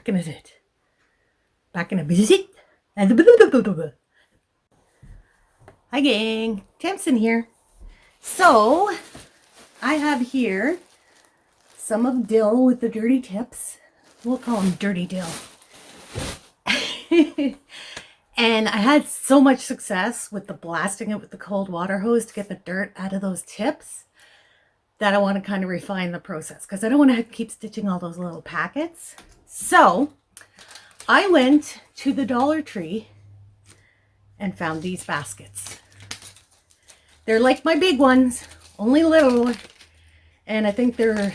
back in a bit. Back in a bit. Hi gang, Tamsin here. So I have here some of Dill with the dirty tips. We'll call him Dirty Dill. And I had so much success with the blasting it with the cold water hose to get the dirt out of those tips that I want to kind of refine the process because I don't want to have to keep stitching all those little packets. So I went to the Dollar Tree and found these baskets. They're like my big ones, only little. And I think they're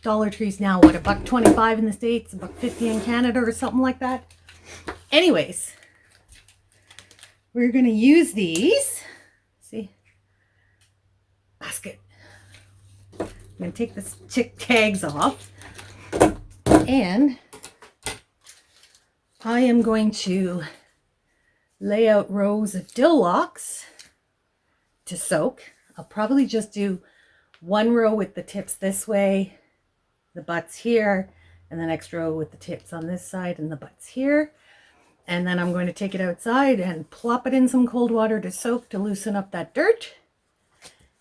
Dollar Trees now, what, $1.25 in the States, $1.50 in Canada or something like that. Anyways, we're going to use these. See? Basket. I'm going to take the chick tags off. And I am going to lay out rows of dill locks to soak. I'll probably just do one row with the tips this way, the butts here, and the next row with the tips on this side and the butts here. And then I'm going to take it outside and plop it in some cold water to soak to loosen up that dirt.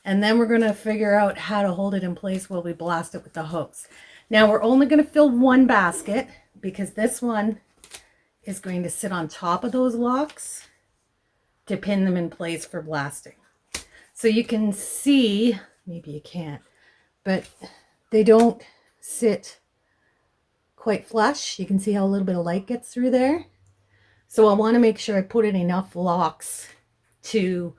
And then we're going to figure out how to hold it in place while we blast it with the hose. Now we're only going to fill one basket because this one is going to sit on top of those locks to pin them in place for blasting. So you can see, maybe you can't, but they don't sit quite flush. You can see how a little bit of light gets through there. So I want to make sure I put in enough locks to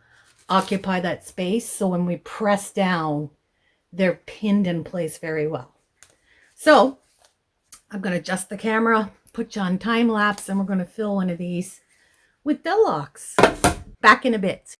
occupy that space. So when we press down, they're pinned in place very well. So I'm going to adjust the camera, put you on time lapse, and we're going to fill one of these with Dill locks. Back in a bit.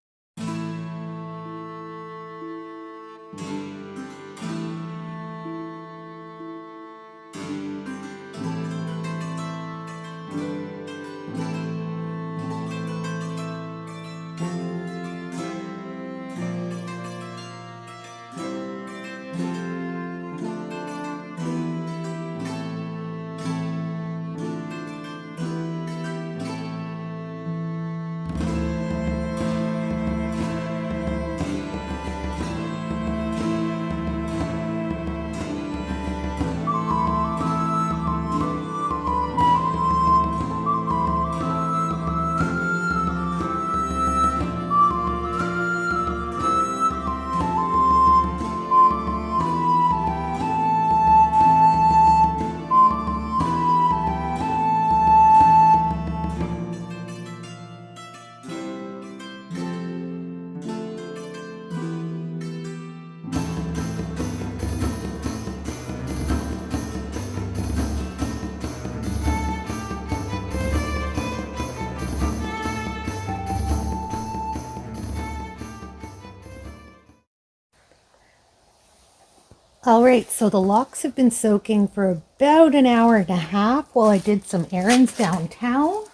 All right, so the locks have been soaking for about an hour and a half while I did some errands downtown.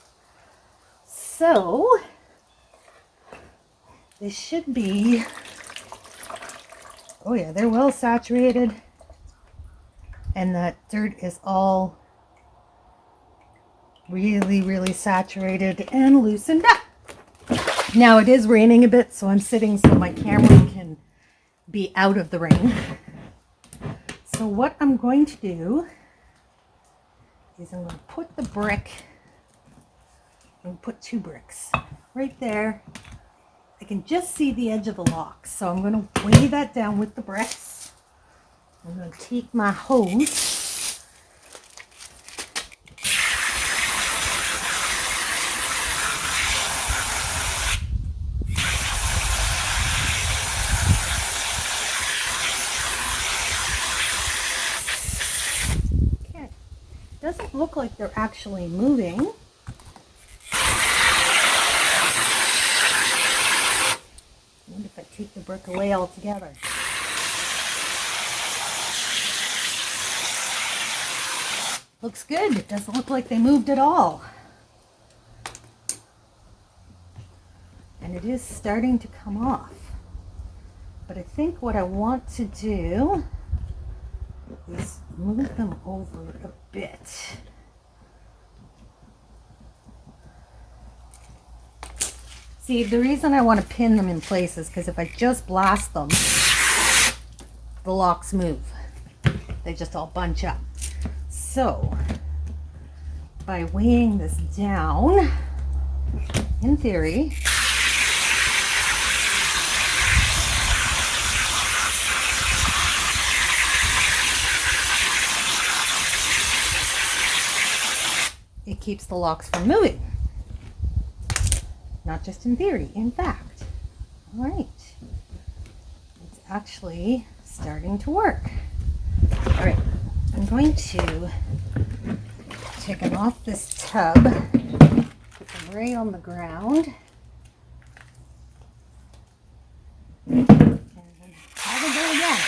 So they should be, oh yeah, they're well saturated. And that dirt is all really, really saturated and loosened up. Now it is raining a bit, so I'm sitting so my camera can be out of the rain. So what I'm going to do is I'm going to put the brick, I'm going to put 2 bricks right there. I can just see the edge of the lock. So I'm going to weigh that down with the bricks. I'm going to take my hose. Doesn't look like they're actually moving. I wonder if I take the brick away altogether. Looks good. It doesn't look like they moved at all. And it is starting to come off. But I think what I want to do is move them over a bit. See, the reason I want to pin them in place is because if I just blast them, the locks move. They just all bunch up. So, by weighing this down, in theory, it keeps the locks from moving. Not just in theory, in fact. All right. It's actually starting to work. All right. I'm going to take them off this tub, put them right on the ground, and have a go again.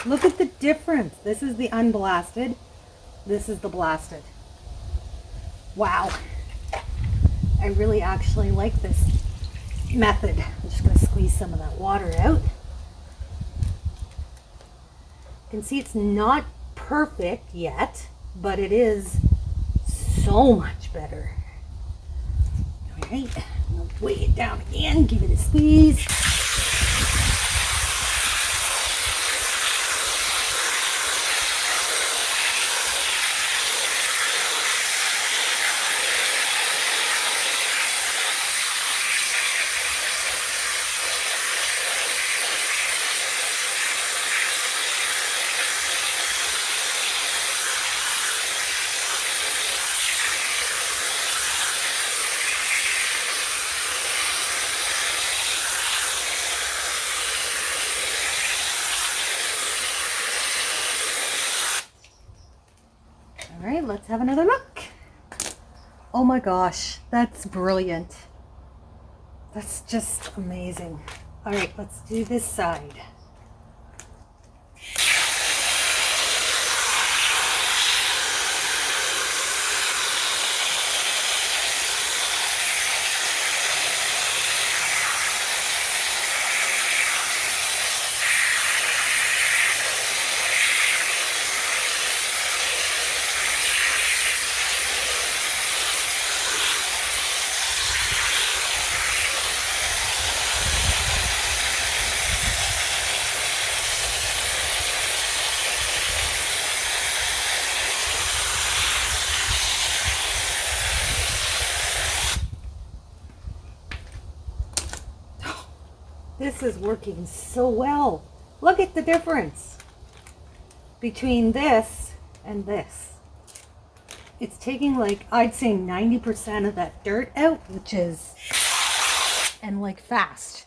Look at the difference. This is the unblasted. This is the blasted. Wow. I really actually like this method. I'm just going to squeeze some of that water out. You can see it's not perfect yet, but it is so much better. All right. I'm going to weigh it down again. Give it a squeeze. All right, let's have another look. Oh my gosh, that's brilliant. That's just amazing. All right, let's do this side. This is working so well. Look at the difference between this and this. It's taking like, I'd say 90% of that dirt out, which is, and like fast.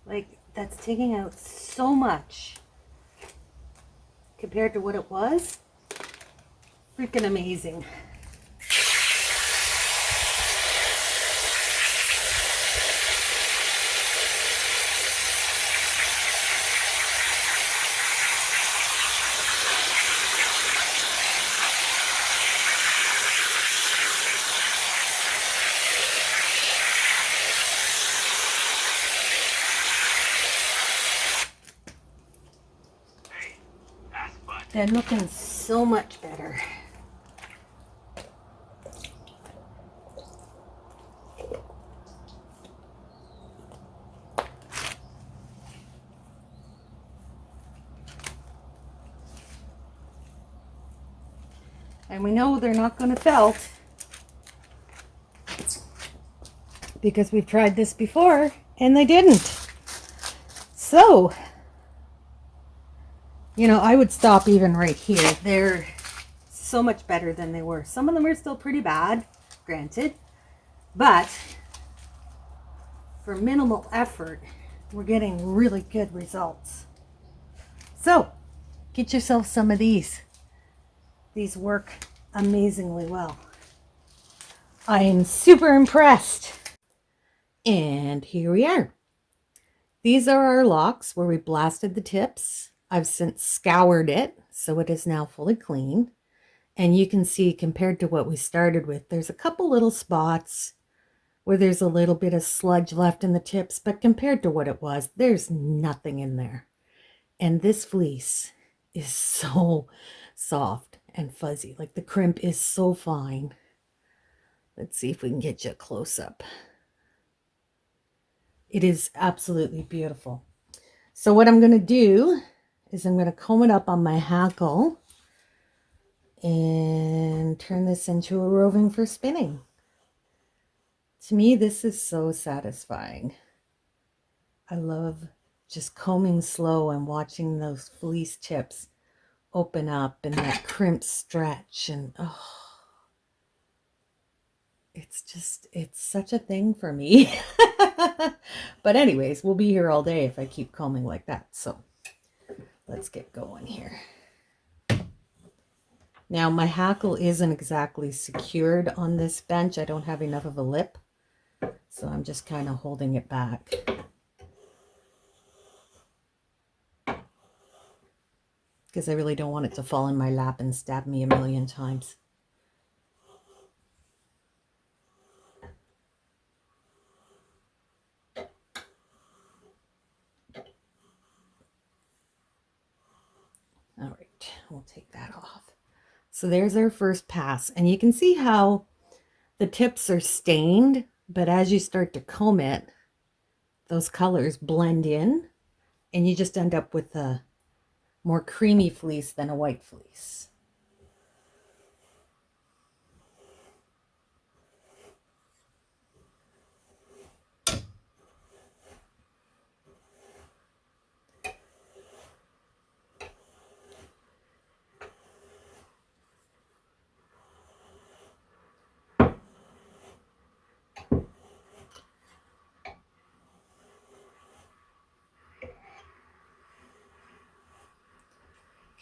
Like, that's taking out so much compared to what it was. Freaking amazing. They're looking so much better. And we know they're not going to felt because we've tried this before and they didn't. So, you know, I would stop even right here. They're so much better than they were. Some of them are still pretty bad, granted, but for minimal effort, we're getting really good results. So, get yourself some of these. These work amazingly well. I am super impressed. And here we are. These are our locks where we blasted the tips. I've since scoured it, so it is now fully clean. And you can see, compared to what we started with, there's a couple little spots where there's a little bit of sludge left in the tips, but compared to what it was, there's nothing in there. And this fleece is so soft and fuzzy. Like the crimp is so fine. Let's see if we can get you a close up. It is absolutely beautiful. So what I'm going to do is I'm going to comb it up on my hackle and turn this into a roving for spinning. To me, this is so satisfying. I love just combing slow and watching those fleece tips open up and that crimp stretch, and oh, it's such a thing for me. But anyways, we'll be here all day if I keep combing like that. So let's get going here. Now my hackle isn't exactly secured on this bench. I don't have enough of a lip, so I'm just kind of holding it back. Because I really don't want it to fall in my lap and stab me a million times. All right, we'll take that off. So there's our first pass, and you can see how the tips are stained, but as you start to comb it, those colors blend in, and you just end up with a more creamy fleece than a white fleece.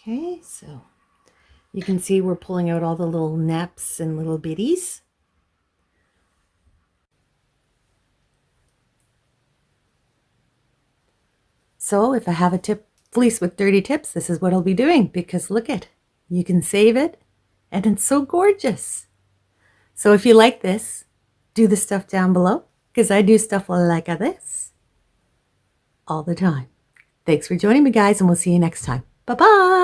Okay, so you can see we're pulling out all the little neps and little bitties. So if I have a tip fleece with dirty tips, this is what I'll be doing, because look it, you can save it and it's so gorgeous. So if you like this, do the stuff down below, because I do stuff like this all the time. Thanks for joining me, guys, and we'll see you next time. Bye-bye.